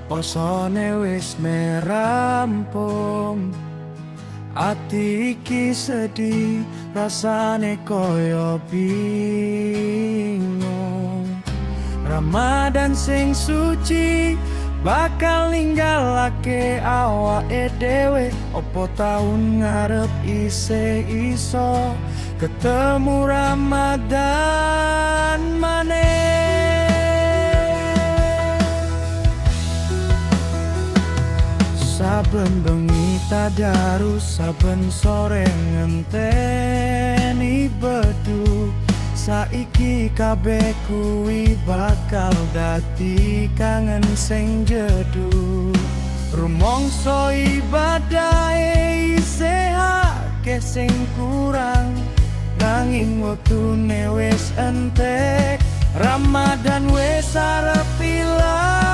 posone wis merampung. Ati iki sedih, rasane koyo bingung. Ramadan sing suci bakal ninggalake awake dhewe. Opo taun ngarep isih iso ketemu Ramadan maneh. Saben bengi tadarus, saben sore ngenteni beduk. Saiki kabeh kuwi bakal dadi kangen sing jeduk. Rumangsa ibadahe isih akeh sing kurang, nanging wektune wis entek. Ramadan wis arep ilang.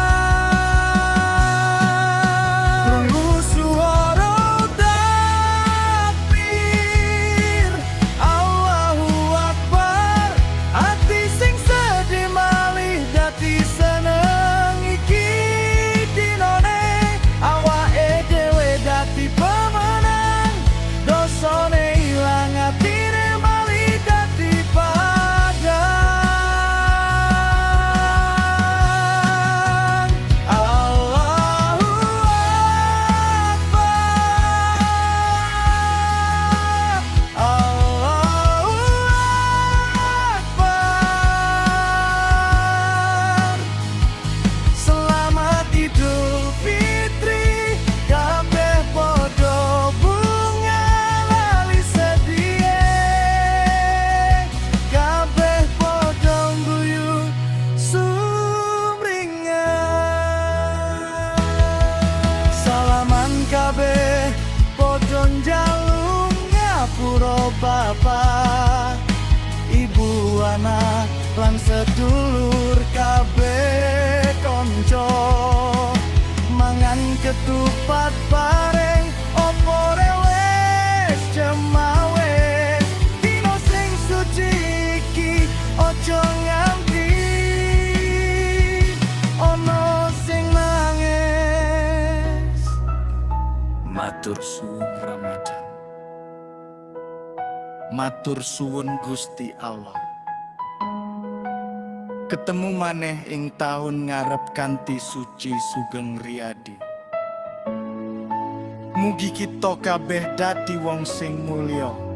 Kabeh padha njaluk ngapura bapak, ibu, anak lan sedulur kabeh kanca. Mangan ketupat bareng opo wis cemawe. Dino sing suci iki ojo nganti ono sing nangis. Matur suwun Ramadan. Matur suwun Gusti Allah. Ketemu maneh ing taun ngarep kanthi suci sugeng riyadi. Mugi kita kabeh dadi wong sing mulya.